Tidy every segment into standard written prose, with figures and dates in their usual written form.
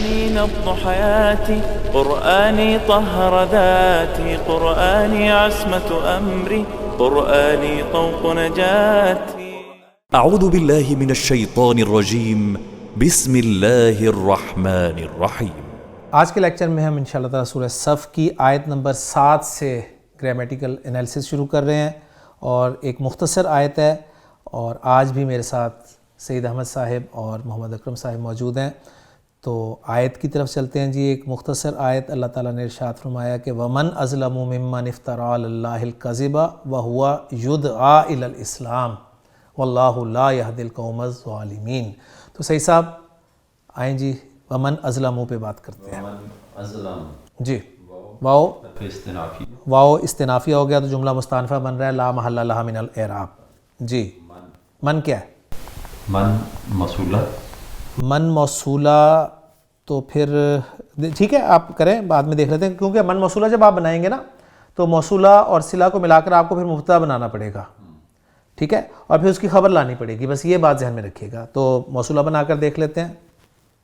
قرآني نبض حياتي، قرآني طهر ذاتي، قرآني عصمة أمري، قرآني طوق نجاتي. اعوذ باللہ من الشیطان الرجیم، بسم اللہ الرحمن الرحیم۔ آج کے لیکچر میں ہم انشاءاللہ تعالیٰ سورہ صف کی آیت نمبر 7 سے گرامیٹیکل انالیسس شروع کر رہے ہیں، اور ایک مختصر آیت ہے، اور آج بھی میرے ساتھ سید احمد صاحب اور محمد اکرم صاحب موجود ہیں۔ تو آیت کی طرف چلتے ہیں جی۔ ایک مختصر آیت، اللہ تعالیٰ نے ارشاد فرمایا کہ وَمَنْ أَظْلَمُ مِمَّنِ افْتَرَىٰ عَلَى اللَّهِ الْكَذِبَ وَهُوَ يُدْعَىٰ إِلَى الْإِسْلَامِ وَاللَّهُ لَا يَهْدِي الْقَوْمَ الظَّالِمِينَ۔ تو صحیح صاحب آئیں جی، وَمَنْ أَظْلَمُ پہ بات کرتے ہیں۔ جی، واو استنافیہ ہو گیا تو جملہ مستانفہ بن رہا ہے، لا محل لہا من الاعراب۔ جی، من کیا ہے؟ من موصولہ، من موصولہ تو پھر ٹھیک ہے آپ کریں، بعد میں دیکھ لیتے ہیں، کیونکہ من موصولہ جب آپ بنائیں گے نا تو موصولہ اور صلہ کو ملا کر آپ کو پھر مبتدا بنانا پڑے گا، ٹھیک ہے، اور پھر اس کی خبر لانی پڑے گی، بس یہ بات ذہن میں رکھیے گا۔ تو موصولہ بنا کر دیکھ لیتے ہیں۔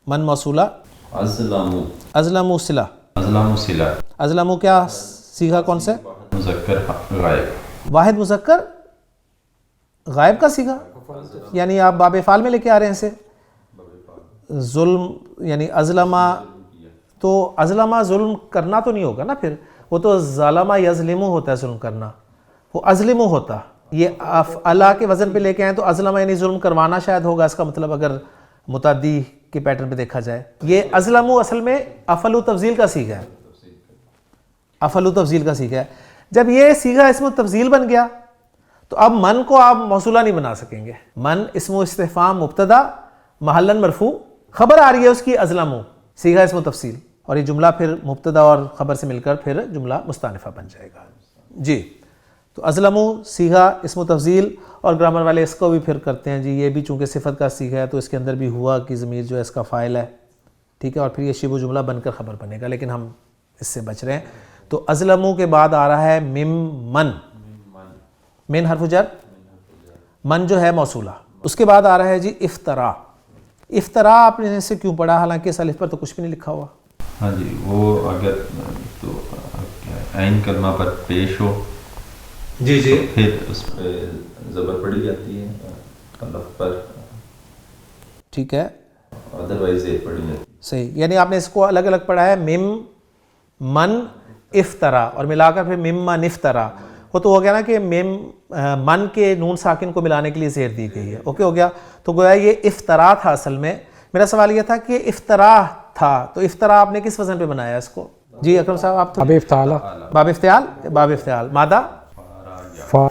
من موصولہ، ازلم، ازلم صلہ، ازلم صلہ، ازلم کیا صیغہ کون سے؟ مذکر غائب، واحد مذکر غائب کا صیغہ، یعنی آپ باب فعال میں لے کے آ رہے ہیں اسے۔ ظلم یعنی ازلمہ، تو ازلمہ ظلم کرنا تو نہیں ہوگا نا، پھر وہ تو ظلمہ یظلم ہوتا ہے، ظلم کرنا، وہ ازلم ہوتا۔ یہ افعلا کے وزن پہ لے کے آئیں تو ازلمہ یعنی ظلم کروانا شاید ہوگا اس کا مطلب، اگر متعدی کے پیٹرن پہ دیکھا جائے۔ یہ ازلم اصل میں افعل تفضیل کا صیغہ ہے، افعل تفضیل کا صیغہ ہے۔ جب یہ صیغہ اسم تفضیل بن گیا تو اب من کو آپ موصولہ نہیں بنا سکیں گے۔ من اسم استفہام مبتدا محلاً مرفوع، خبر آ رہی ہے اس کی ازلم، صیغہ اسم تفصیل، اور یہ جملہ پھر مبتدا اور خبر سے مل کر پھر جملہ مستانفہ بن جائے گا۔ جی، تو ازلم صیغہ اسم تفضیل، اور گرامر والے اس کو بھی پھر کرتے ہیں جی، یہ بھی چونکہ صفت کا صیغہ ہے تو اس کے اندر بھی ہوا کی ضمیر جو ہے اس کا فاعل ہے، ٹھیک ہے، اور پھر یہ شبہ جملہ بن کر خبر بنے گا، لیکن ہم اس سے بچ رہے ہیں۔ تو ازلم کے بعد آ رہا ہے مم من، من حرف جر، من جو ہے موصولہ۔ اس کے بعد آ رہا ہے جی افطرا۔ افطرا آپ نے سے کیوں پڑھا، حالانکہ اس الف پر تو کچھ بھی نہیں لکھا ہوا؟ ہاں جی، وہ اگر تو عین کلمہ پر پیش ہو جی جی، پھر اس پہ زبر پڑی جاتی ہے الف پر، ٹھیک ہے، ادروائز یہ پڑی جاتی ہے۔ صحیح، یعنی آپ نے اس کو الگ الگ پڑھا ہے، مم من افطرا، اور ملا کر پھر مم من افطرا۔ وہ تو ہو گیا نا کہ مم من کے نون ساکن کو ملانے کے لیے زیر دی گئی ہے، اوکے ہو گیا۔ تو گویا یہ افطرا تھا اصل میں۔ میرا سوال یہ تھا کہ افطرا تھا تو افطرا آپ نے کس وزن پہ بنایا اس کو؟ جی اکرم صاحب آپ تو باب افتعال، باب افتعال، باب افتعال مادہ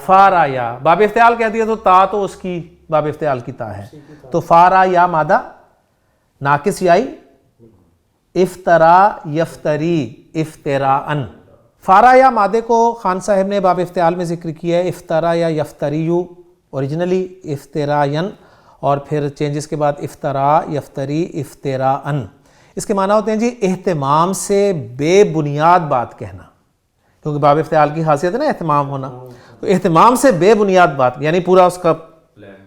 فارا یا، باب افتعال کہتی ہے تو تا تو اس کی باب افتعال کی تا ہے، تو فارا یا مادہ ناقص یائی، افطرا یفتری افتراءن۔ فارا یا مادے کو خان صاحب نے باب افتعال میں ذکر کیا ہے، افطرا یا یفتریو اوریجنلی افترائن، اور پھر چینجز کے بعد افطرا یفتری افتراءن۔ اس کے معنی ہوتے ہیں جی اہتمام سے بے بنیاد بات کہنا، کیونکہ باب افتعال کی خاصیت ہے نا اہتمام ہونا، تو اہتمام سے بے بنیاد بات یعنی پورا اس کا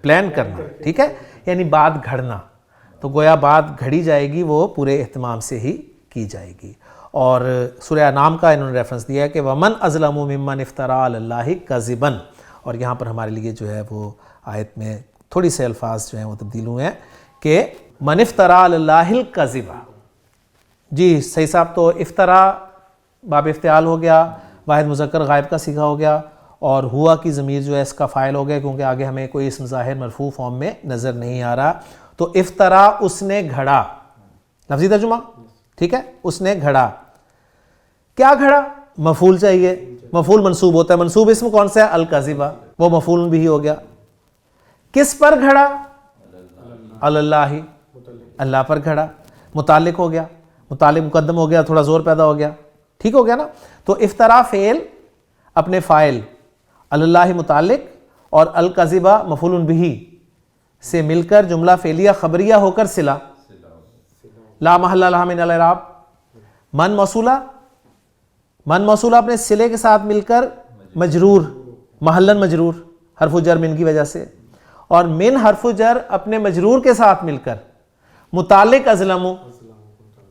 پلان کرنا، ٹھیک ہے، یعنی بات گھڑنا۔ تو گویا بات گھڑی جائے گی وہ پورے اہتمام سے ہی کی جائے گی۔ اور سورہ انعام کا انہوں نے ریفرنس دیا ہے کہ وَمَنْ أَظْلَمُ مِمَّنِ افْتَرَىٰ عَلَى اللَّهِ كَذِبًا، اور یہاں پر ہمارے لیے جو ہے وہ آیت میں تھوڑی سے الفاظ جو ہیں وہ تبدیل ہوئے ہیں کہ مَنِ افْتَرَىٰ عَلَى اللَّهِ الْكَذِبَ۔ جی صحیح صاحب، تو افطرا باب افتعال ہو گیا، واحد مذکر غائب کا صیغہ ہو گیا، اور ہوا کی ضمیر جو ہے اس کا فاعل ہو گیا، کیونکہ آگے ہمیں کوئی اسم ظاہر مرفوع فارم میں نظر نہیں آ رہا۔ تو افطرا اس نے گھڑا، لفظی ترجمہ، ٹھیک ہے، اس نے گھڑا۔ کیا گھڑا؟ مفعول چاہیے، مفعول منصوب ہوتا ہے، منصوب اسم کون سا ہے؟ الکذبہ، وہ مفعول بھی ہو گیا۔ کس پر گھڑا؟ اللہ، اللہ پر گھڑا، متعلق ہو گیا، متعلق مقدم ہو گیا، تھوڑا زور پیدا ہو گیا، ٹھیک ہو گیا نا۔ تو افطرا فعل اپنے فاعل اللہ متعلق اور الکذبہ مفعول بہ سے مل کر جملہ فعلیہ خبریہ ہو کر صلہ، لا محل لہا من الاعراب۔ من موصولہ، من موصولہ اپنے صلے کے ساتھ مل کر مجرور، محلاً مجرور حرف جر من کی وجہ سے، اور من حرف جر اپنے مجرور کے ساتھ مل کر متعلق ازلم،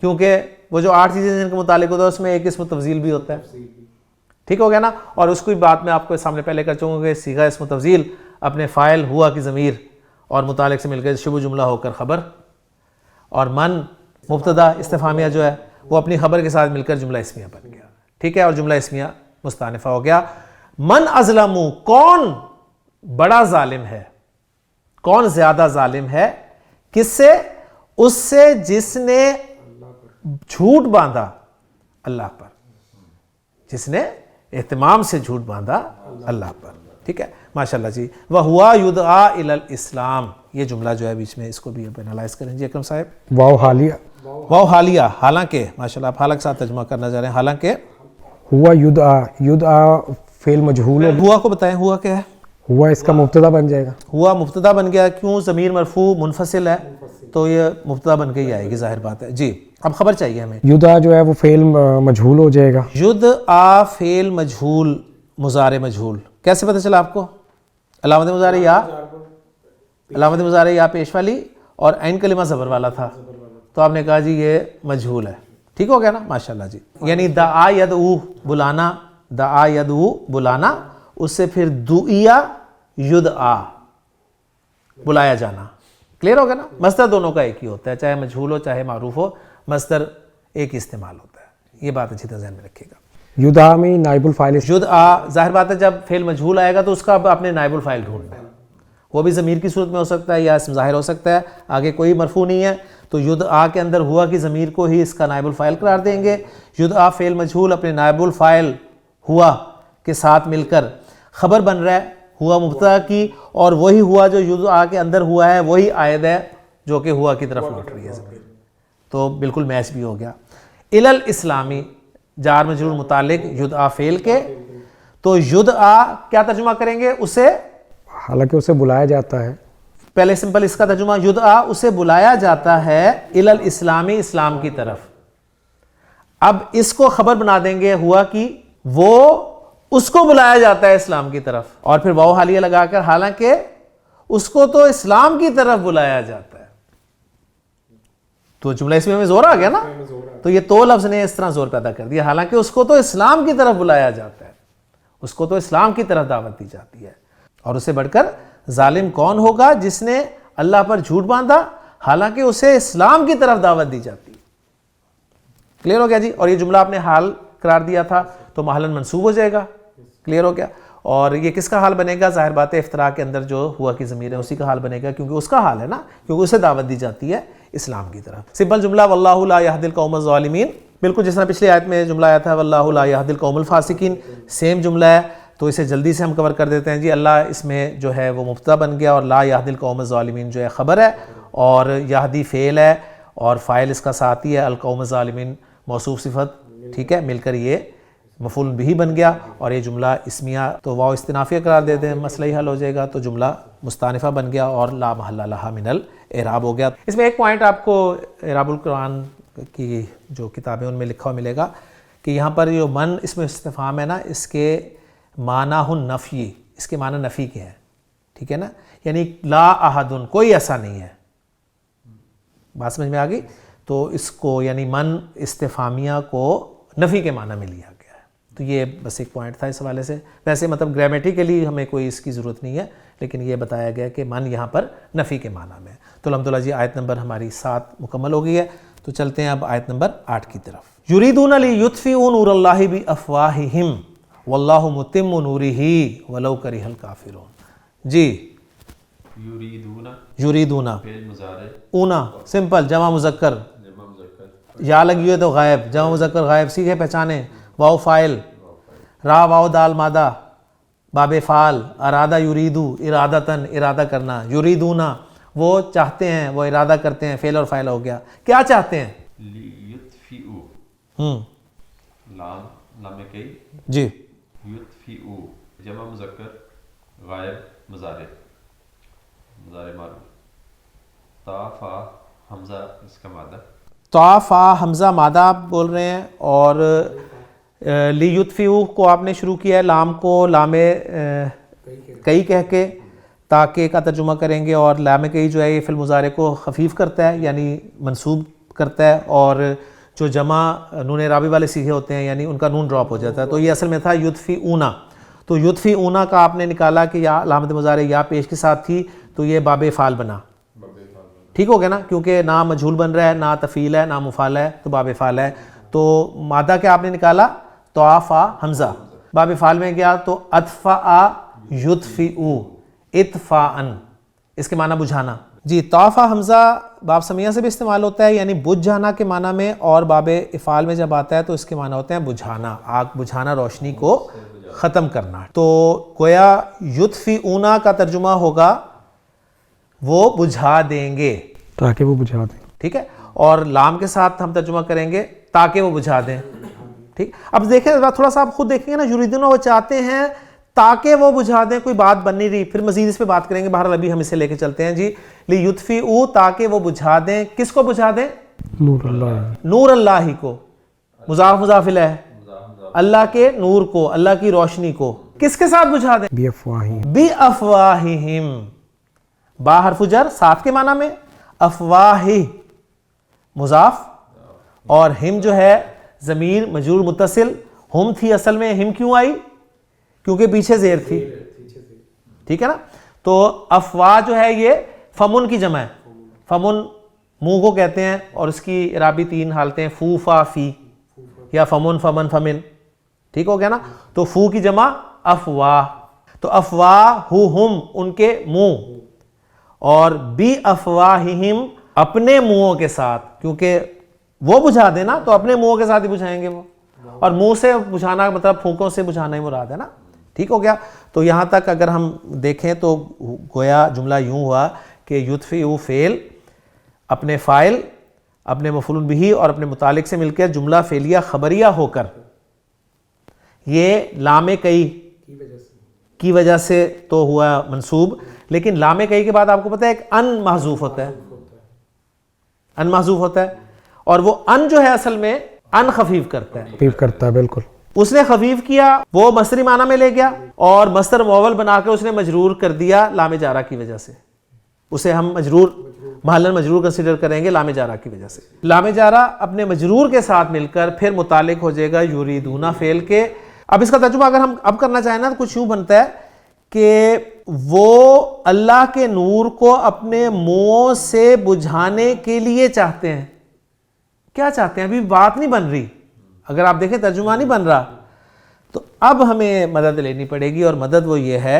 کیونکہ وہ جو 8 چیزیں جن کے متعلق ہوتا ہے اس میں ایک اسم تفضیل بھی ہوتا ہے. ٹھیک ہو گیا نا. اور اس کی بات میں آپ کو سامنے پہلے کر چکا ہوں کہ صیغہ اسم تفضیل اپنے فاعل ہوا کی ضمیر اور متعلق سے مل کر شبہ جملہ ہو کر خبر, اور من مبتدا استفہامیہ جو ہے وہ اپنی خبر کے ساتھ مل کر جملہ اسمیہ بن گیا. ٹھیک ہے, اور جملہ اسمیہ مستانفہ ہو گیا. من ازلم, کون بڑا ظالم ہے, کون زیادہ ظالم ہے, کس سے, اس سے جس نے جھوٹ باندھا اللہ پر, جس نے اہتمام سے جھوٹ باندھا اللہ پر. ٹھیک ہے, ماشاءاللہ جی. وَهُوَ يُدْعَى إِلَى الْإِسْلَامِ, یہ جملہ جو ہے بیچ میں اس کو بھی انالائز کریں جی اکرم صاحب. واو حالیہ, واو حالیہ, حالانکہ ماشاءاللہ آپ حالانکہ ساتھ ترجمہ کرنا چاہ رہے ہیں. حالانکہ ہوا یدعا فعل مجہول ہے. ہوا کو بتائیں, ہوا کیا ہے؟ ہوا اس کا مبتدا بن جائے گا. ہوا مبتدا بن گیا, کیوں؟ ضمیر مرفوع منفصل ہے تو یہ مبتدا بن کے ہی آئے گی, ظاہر بات ہے جی. اب خبر چاہیے ہمیں. یدعا جو ہے وہ فعل مجہول ہو جائے گا. یدعا فعل مجہول مضارع مجہول, کیسے پتہ چلا آپ کو؟ علامت مضارع یا, علامت مضارع یا پیش والی اور عین کلمہ زبر والا تھا, تو آپ نے کہا جی یہ مجہول ہے. ٹھیک ہو گیا نا, ماشاءاللہ جی. یعنی دعا یدعو بلانا, دعا یدعو بلانا, اس سے پھر دعیا یدعا بلایا جانا. کلیئر ہو گیا نا. مصدر دونوں کا ایک ہی ہوتا ہے, چاہے مجہول ہو چاہے معروف ہو, مصدر ایک ہی استعمال ہوتا ہے. یہ بات اچھی طرح ذہن میں رکھیے گا. یدعا میں نائب الفاعل, یدعا ظاہر بات ہے جب فعل مجہول آئے گا تو اس کا آپ نے نائب الفاعل ڈھونڈنا ہے. وہ بھی ضمیر کی صورت میں ہو سکتا ہے یا اسم ظاہر ہو سکتا ہے, آگے کوئی مرفوع نہیں ہے تو یدعا کے اندر ہوا کی ضمیر کو ہی اس کا نائب الفاعل قرار دیں گے. یدعا فعل مجہول اپنے نائب الفاعل ہوا کے ساتھ مل کر خبر بن رہا ہے ہوا مبتدا کی, اور وہی ہوا جو یدعا کے اندر ہوا ہے وہی عائد ہے جو کہ ہوا کی طرف لوٹ رہی ہے ضمیر, تو بالکل میچ بھی ہو گیا. الی الاسلامی جار مجرور متعلق یدعا فعل کے, تو یدعا کیا ترجمہ کریں گے؟ اسے, حالانکہ اسے بلایا جاتا ہے. پہلے سمپل اس کا ترجمہ, یدعا اسے بلایا جاتا ہے الی الاسلامی اسلام کی طرف. اب اس کو خبر بنا دیں گے ہوا کی, وہ اس کو بلایا جاتا ہے اسلام کی طرف, اور پھر واو حالیہ لگا کر حالانکہ اس کو تو اسلام کی طرف بلایا جاتا ہے. تو جملہ اس میں زور آ گیا نا, تو یہ تو لفظ نے اس طرح زور پیدا کر دیا. حالانکہ اس کو تو اسلام کی طرف بلایا جاتا ہے, اس کو تو اسلام کی طرف دعوت دی جاتی ہے. اور اسے بڑھ کر ظالم کون ہوگا جس نے اللہ پر جھوٹ باندھا حالانکہ اسے اسلام کی طرف دعوت دی جاتی ہے. کلیئر ہو گیا جی. اور یہ جملہ آپ نے حال قرار دیا تھا تو محلاً منصوب ہو جائے گا. کلیئر ہو گیا. اور یہ کس کا حال بنے گا؟ ظاہر بات ہے افتراء کے اندر جو ہوا کی ضمیر ہے اسی کا حال بنے گا, کیونکہ اس کا حال ہے نا, کیونکہ اسے دعوت دی جاتی ہے اسلام کی طرف. سمپل جملہ واللہ لا یہدی القوم الظالمین, بالکل جس طرح پچھلی آیت میں جملہ آیا تھا واللہ لا یہدی القوم الفاسقین, سیم جملہ ہے. تو اسے جلدی سے ہم کور کر دیتے ہیں جی. اللہ اس میں جو ہے وہ مبتدا بن گیا, اور لا یہدی القوم الظالمین جو ہے خبر ہے, اور یہدی فعل ہے, اور فاعل اس کا ساتھی ہے القوم الظالمین موصوف صفت. ٹھیک ہے, مل کر یہ مفعول بھی بن گیا, اور یہ جملہ اسمیہ تو واو استنافیہ قرار دے دیں, مسئلہ ہی حل ہو جائے گا. تو جملہ مستانفہ بن گیا اور لا محل لہا من الاعراب ہو گیا. اس میں ایک پوائنٹ آپ کو اعراب القرآن کی جو کتابیں ان میں لکھا ہوا ملے گا کہ یہاں پر جو من اس میں استفہام ہے نا, اس کے معنی النفی, اس کے معنی نفی کے ہیں. ٹھیک ہے نا, یعنی لا احد, کوئی ایسا نہیں ہے. بات سمجھ میں آ گئی؟ تو اس کو یعنی من استفہامیہ کو نفی کے معنی میں لیا گیا ہے. تو یہ بس ایک پوائنٹ تھا اس حوالے سے. ویسے مطلب گرامیٹیکلی ہمیں کوئی اس کی ضرورت نہیں ہے, لیکن یہ بتایا گیا کہ من یہاں پر نفی کے معنی میں. تو الحمدللہ جی آیت نمبر ہماری 7 مکمل ہو گئی ہے. تو چلتے ہیں اب آیت نمبر 8 کی طرف. یریدون لیطفئوا نور اللہ بافواہہم واللہ متم نورہ ولو کرہ الکافرون. جی یریدون فعل مضارع, اونا سمپل جمع مذکر, جمع مذکر, یا لگی ہوئے تو غائب, جمع مذکر غائب, سیکھے پہچانے, واو فاعل, را واو دال مادہ, باب فعال, ارادہ یریدو ارادتاً ارادہ کرنا, یریدونا وہ چاہتے ہیں, وہ ارادہ کرتے ہیں, فعل اور فاعل ہو گیا. کیا چاہتے ہیں؟ لیطفئوا, لام کئی, جی یطفئوا جمع مذکر غائب مضارع, مضارع معروف, تا فا حمزہ اس کا مادہ, تا فا حمزہ مادہ آپ بول رہے ہیں, اور لیطفئوا کو آپ نے شروع کیا ہے لام کو لام کئی کہہ کے, تاکہ کا ترجمہ کریں گے, اور لام کئی جو ہے یہ فعل مضارع کو خفیف کرتا ہے یعنی منصوب کرتا ہے, اور جو جمع نون اعرابی والے سیغے ہوتے ہیں یعنی ان کا نون ڈراپ ہو جاتا ہے. تو یہ اصل میں تھا یطفئون. تو یطفئون کا آپ نے نکالا کہ یا علامت مضارع یا پیش کے ساتھ تھی تو یہ باب افعال بنا. ٹھیک ہو گیا نا, کیونکہ نہ مجہول بن رہا ہے, نہ تفعیل ہے, نہ مفعول ہے, تو باب افعال ہے. تو مادہ کیا آپ نے نکالا, طافا حمزہ. باب افعال میں گیا تو اطفأ یطفئ اطفاءً, اس کے معنی بجھانا. جی طافا حمزہ باب سمیہ سے بھی استعمال ہوتا ہے یعنی بجھ جانا کے معنی میں, اور باب افعال میں جب آتا ہے تو اس کے معنی ہوتے ہیں بجھانا, آگ بجھانا, روشنی کو ختم کرنا. تو گویا یطفئون کا ترجمہ ہوگا وہ بجھا دیں گے, تاکہ وہ بجھا دیں. ٹھیک ہے, اور لام کے ساتھ ہم ترجمہ کریں گے تاکہ وہ بجھا دیں. ٹھیک, اب دیکھیں تھوڑا سا آپ خود دیکھیں گے نا, یریدون وہ چاہتے ہیں تاکہ وہ بجھا دیں, کوئی بات بن نہیں رہی, پھر مزید اس پہ بات کریں گے. بہرحال ابھی ہم اسے لے کے چلتے ہیں. جی لیطفئوا, تاکہ وہ بجھا دیں. کس کو بجھا دیں؟ نور اللہ. نور اللہ کو, مضاف مضاف الیہ, اللہ کے نور کو, اللہ کی روشنی کو. کس کے ساتھ بجھا دیں؟ بِأَفْوَاهِهِمْ. بِأَفْوَاهِهِمْ. با حرف جر ساتھ کے معنی میں, افواہ مضاف, اور ہم جو ہے ضمیر مجرور متصل. ہم تھی اصل میں, ہم کیوں آئی؟ کیونکہ پیچھے زیر تھی. ٹھیک ہے نا. تو افواہ جو ہے یہ فمن کی جمع ہے. فمن منہ کو کہتے ہیں, اور اس کی اعرابی 3 حالتیں ہیں, فو فا فی, یا فمن فمن فمن. ٹھیک ہو گیا نا. تو فو کی جمع افواہ. تو افواہہم ان کے منہ, اور بی افواہہم اپنے منہوں کے ساتھ, کیونکہ وہ بجھا دینا تو اپنے منہوں کے ساتھ ہی بجھائیں گے وہ, اور منہ سے بجھانا مطلب پھونکوں سے بجھانا ہی مراد ہے نا. ٹھیک ہو گیا. تو یہاں تک اگر ہم دیکھیں تو گویا جملہ یوں ہوا کہ یطفئ فعل اپنے فاعل, اپنے مفعول بہ اور اپنے متعلق سے مل کر جملہ فعلیہ خبریہ ہو کر یہ لام کئی کی وجہ سے تو ہوا منصوب. لیکن لام کئی کے بعد آپ کو پتہ ہے ایک ان محذوف ہوتا ہے, ان محذوف ہوتا ہے, اور وہ ان جو ہے اصل میں ان خفیف کرتا ہے. خفیف کرتا ہے, بالکل. اس نے خفیف کیا, وہ مصدری معنی میں لے گیا, اور مصدر مؤول بنا کے اس نے مجرور کر دیا لام جارہ کی وجہ سے. اسے ہم مجرور محلاً مجرور کنسیڈر کریں گے لام جارہ کی وجہ سے. لام جارہ اپنے مجرور کے ساتھ مل کر پھر متعلق ہو جائے گا یریدون فعل کے. اب اس کا ترجمہ اگر ہم اب کرنا چاہیں نا تو کچھ یوں بنتا ہے کہ وہ اللہ کے نور کو اپنے منہ سے بجھانے کے لیے چاہتے ہیں. کیا چاہتے ہیں؟ ابھی بات نہیں بن رہی, اگر آپ دیکھیں ترجمہ نہیں بن رہا. تو اب ہمیں مدد لینی پڑے گی, اور مدد وہ یہ ہے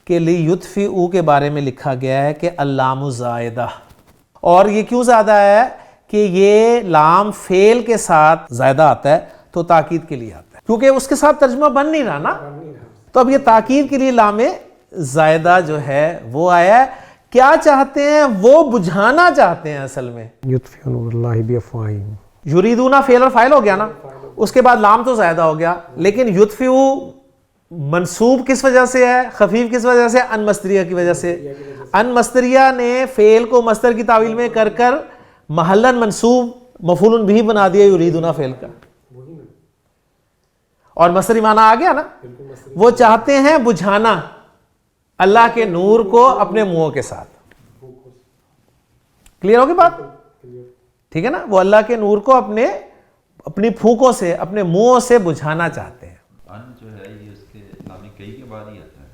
کہ لیطفئوا کے بارے میں لکھا گیا ہے کہ اللام زائدہ. اور یہ کیوں زیادہ ہے کہ یہ لام فعل کے ساتھ زائدہ آتا ہے تو تاکید کے لیے آتا ہے, کیونکہ اس کے ساتھ ترجمہ بن نہیں رہا نا. تو اب یہ تاکید کے لیے لام زائدہ جو ہے وہ آیا ہے. کیا چاہتے ہیں؟ وہ بجھانا چاہتے ہیں اصل میں. یطفئ نور اللہ بافواہہم. یریدون فعل اور فاعل ہو گیا نا, اس کے بعد لام تو زائدہ ہو گیا, لیکن یطفئ منصوب کس وجہ سے ہے, خفیف کس وجہ سے؟ ان مصدریہ کی وجہ سے. ان مصدریہ نے فعل کو مصدر کی تعویل میں کر کر محلاً منصوب مفعول بہ بنا دیا یریدون فعل کا, اور مصدری معنی آ گیا نا. وہ چاہتے ہیں بجھانا اللہ کے نور کو اپنے منہوں کے ساتھ. کلیئر ہوگی بات؟ ٹھیک ہے نا. وہ اللہ کے نور کو اپنی پھونکوں سے, اپنے منہوں سے بجھانا چاہتے ہیں. ان جو ہے یہ اس کے لام کئی کے بعد ہی آتا ہے,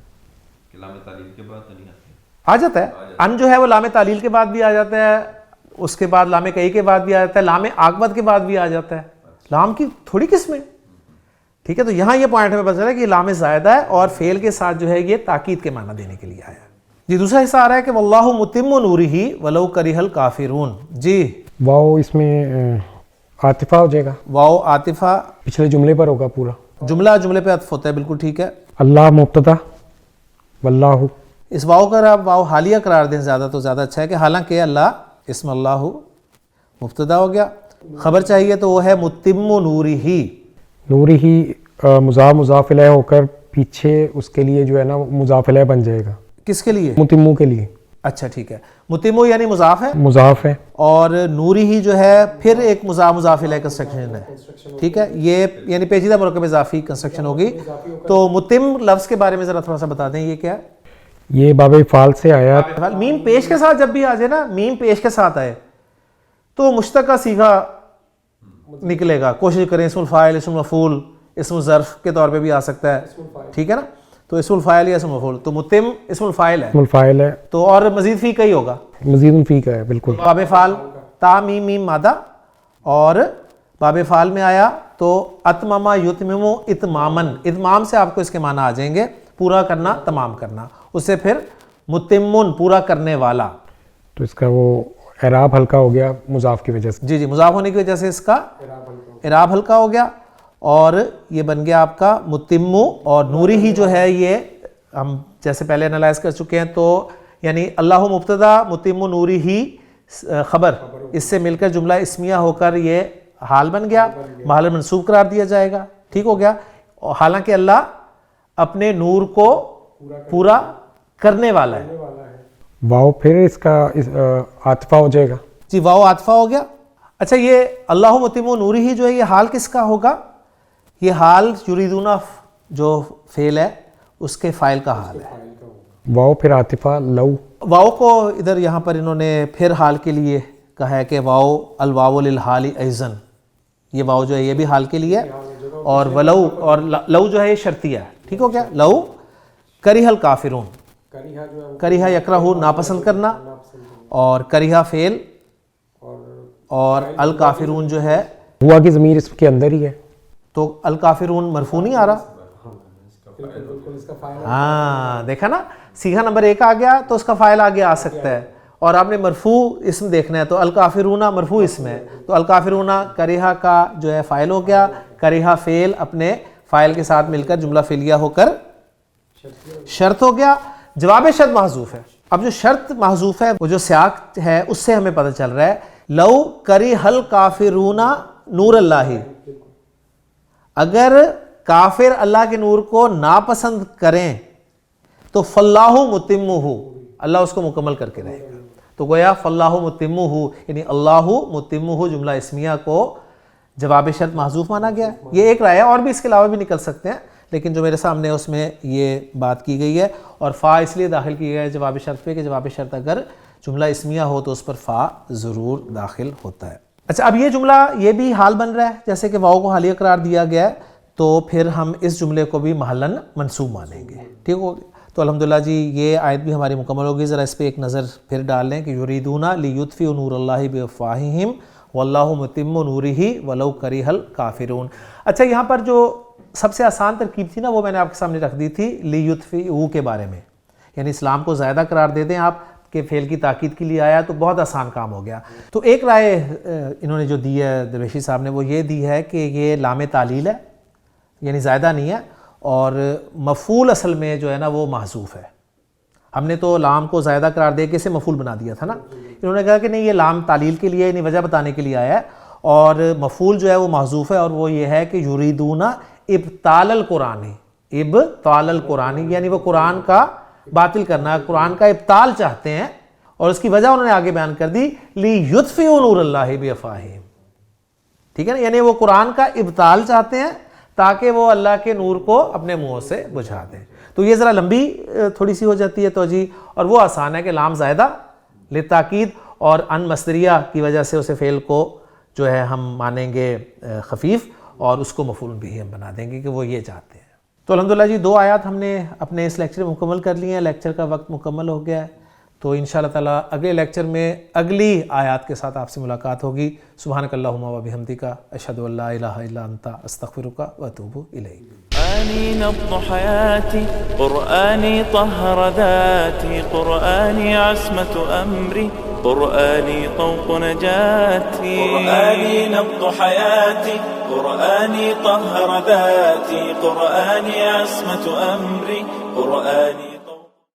کہ لام تعلیل کے بعد تو نہیں آتا. آ جاتا ہے ان جو ہے وہ لام تعلیل کے بعد بھی آ جاتا ہے, اس کے بعد لام کئی کے بعد بھی آ جاتا ہے, لام عاقبت کے بعد بھی آ جاتا ہے. لام کی تھوڑی قسمیں. ٹھیک ہے, تو یہاں یہ پوائنٹ ہمیں پتہ چلا کہ یہ لام زائدہ ہے اور فعل کے ساتھ جو ہے یہ تاکید کے معنی دینے کے لیے آیا. جی دوسرا حصہ آ رہا ہے کہ واللہ متم نورہ ولو کرہ الکافرون. جی واو اس میں عاطفہ ہو جائے گا. واو عاطفہ پچھلے جملے پر ہوگا پورا. جملے پہ عطف ہوتا ہے, بالکل ٹھیک ہے. اللہ مبتدا واللہ. اس واو کا آپ واو حالیہ قرار دیں زیادہ تو زیادہ اچھا ہے, کہ حالانکہ اللہ اسم اللہ مبتدا ہو گیا, خبر چاہیے تو وہ ہے متم نورہ. نوری ہی مضاف الیہ ہو کر پیچھے اس کے لیے جو ہے نا مضاف الیہ بن جائے گا. کس کے لیے؟ متمو کے لیے. اچھا ٹھیک ہے. متمو یعنی مضاف ہے, مضاف ہے, اور نوری ہی جو ہے پھر ایک مضاف الیہ کنسٹرکشن ہے. ٹھیک ہے, یہ یعنی پیچیدہ مرکب اضافی کنسٹرکشن ہوگی. تو متم لفظ کے بارے میں ذرا تھوڑا سا بتا دیں, یہ کیا ہے؟ یہ باب فعال سے آیا. میم پیش کے ساتھ جب بھی آ جائے نا, میم پیش کے ساتھ آئے تو مشتق کا صیغہ نکلے گا. کوشش کریں اسم الفاعل, اسم مفعول, اسم ظرف کے طور پہ بھی آ سکتا ہے, ٹھیک ہے نا. تو اسم الفاعل یا اسم مفعول, تو متم اسم الفاعل ہے, اسم الفاعل ہے, تو اور مزید فی کا ہی ہوگا, مزید فی کا ہے بالکل. باب فعل تا میم میم مادہ, اور باب فعل میں آیا تو اتمما یتمم اتمامن, اتمام سے آپ کو اس کے معنی آ جائیں گے پورا کرنا, تمام کرنا. اس سے پھر متمن پورا کرنے والا, تو اس کا وہ اعراب ہلکا ہو گیا مضاف کی وجہ سے. جی جی, مضاف ہونے کی وجہ سے اس کا اعراب ہلکا ہو گیا, اور یہ بن گیا آپ کا متمو. اور نوری ہی جو ہے یہ ہم جیسے پہلے انالائز کر چکے ہیں, تو یعنی اللہ مبتدا متم نوری ہی خبر, اس سے مل کر جملہ اسمیہ ہو کر یہ حال بن گیا, محل منصوب قرار دیا جائے گا, ٹھیک ہو گیا. حالانکہ اللہ اپنے نور کو پورا کرنے والا ہے. واو پھر اس کا عاطفہ ہو جائے گا. جی, واو عاطفہ ہو گیا. اچھا, یہ اللہ متم نوری ہی جو ہے یہ حال کس کا ہوگا؟ یہ حال یریدون جو فعل ہے اس کے فاعل کا حال ہے. واو پھر عاطفہ لو. واو کو ادھر یہاں پر انہوں نے پھر حال کے لیے کہا ہے کہ واو الواو للحال ایزن, یہ واو جو ہے یہ بھی حال کے لیے ہے. اور ولو اور لو جو ہے یہ شرطیہ ہے, ٹھیک ہو گیا. لو کریہ الکافرون, کریہ یکرہ ناپسند کرنا, اور کریہ فعل, اور الکافرون جو ہے ہوا کی ضمیر اس کے اندر ہی ہے, تو الکافرون مرفوع نہیں آ رہا. ہاں دیکھا نا, صیغہ نمبر 1 آ گیا تو اس کا فاعل آگے آ سکتا ہے, اور آپ نے مرفوع اسم دیکھنا ہے تو الکافرون مرفوع اسم ہے, تو الکافرون کریہ کا جو ہے فاعل ہو گیا, کریہ فعل اپنے فاعل کے ساتھ مل کر جملہ فعلیہ ہو کر شرط ہو گیا. جواب شرط محذوف ہے. اب جو شرط محذوف ہے وہ جو سیاق ہے اس سے ہمیں پتہ چل رہا ہے لو کریہ الکافرون نور اللہ, اگر کافر اللہ کے نور کو ناپسند کریں تو فاللہ متمہ, اللہ اس کو مکمل کر کے رہے گا. تو گویا فاللہ متمہ یعنی اللہ متمہ جملہ اسمیہ کو جواب شرط محذوف مانا گیا ہے. یہ ایک رائے ہے, اور بھی اس کے علاوہ بھی نکل سکتے ہیں, لیکن جو میرے سامنے اس میں یہ بات کی گئی ہے. اور فا اس لیے داخل کی گئی ہے جواب شرط پہ کہ جواب شرط اگر جملہ اسمیہ ہو تو اس پر فا ضرور داخل ہوتا ہے. اچھا, اب یہ جملہ یہ بھی حال بن رہا ہے, جیسے کہ واو کو حالیہ قرار دیا گیا ہے, تو پھر ہم اس جملے کو بھی محلاً منصوب مانیں گے, ٹھیک ہو گیا. تو الحمدللہ جی یہ آیت بھی ہماری مکمل ہوگی. ذرا اس پہ ایک نظر پھر ڈال لیں کہ یریدون لیطفئوا نور اللہ بافواہہم واللہ متم نورہ ولو کریہ الکافرون. اچھا, یہاں پر جو سب سے آسان ترکیب تھی نا وہ میں نے آپ کے سامنے رکھ دی تھی لیطفئوا کے بارے میں, یعنی اسلام کو زیادہ قرار دے دیں آپ کہ فعل کی تاکید کے لیے آیا تو بہت آسان کام ہو گیا. تو ایک رائے انہوں نے جو دی ہے درویشی صاحب نے وہ یہ دی ہے کہ یہ لام تعلیل ہے, یعنی زائدہ نہیں ہے, اور مفعول اصل میں جو ہے نا وہ محذوف ہے. ہم نے تو لام کو زائدہ قرار دے کے اسے مفعول بنا دیا تھا نا, انہوں نے کہا کہ نہیں یہ لام تعلیل کے لیے, یعنی وجہ بتانے کے لیے آیا ہے, اور مفعول جو ہے وہ محذوف ہے, اور وہ یہ ہے کہ یریدون ابطال القرآن, ابطال القرآن یعنی وہ قرآن کا باطل کرنا, قرآن کا ابطال چاہتے ہیں, اور اس کی وجہ انہوں نے آگے بیان کر دی لیطفئوا نور اللہ بافواہہم, ٹھیک ہے نا, یعنی وہ قرآن کا ابطال چاہتے ہیں تاکہ وہ اللہ کے نور کو اپنے منہوں سے بجھا دیں. تو یہ ذرا لمبی تھوڑی سی ہو جاتی ہے توجیہ, اور وہ آسان ہے کہ لام زائدہ لتاکید اور ان مصدریہ کی وجہ سے اسے فعل کو جو ہے ہم مانیں گے خفیف, اور اس کو مفعول بھی ہم بنا دیں گے کہ وہ یہ چاہتے ہیں. تو الحمدللہ جی 2 آیات ہم نے اپنے اس لیکچر میں مکمل کر لی ہیں. لیکچر کا وقت مکمل ہو گیا ہے, تو انشاءاللہ تعالیٰ اگلے لیکچر میں اگلی آیات کے ساتھ آپ سے ملاقات ہوگی. سبحانک اللہم و بحمدک اشہد ان لا الہ الا انت استغفرک واتوب الیک. قرآني نبض حياتي، قرآني طهر ذاتي، قرآني عصمة أمري، قرآني طوق نجاتي. قرآني نبض حياتي، قرآني طهر ذاتي، قرآني عصمة أمري، قرآني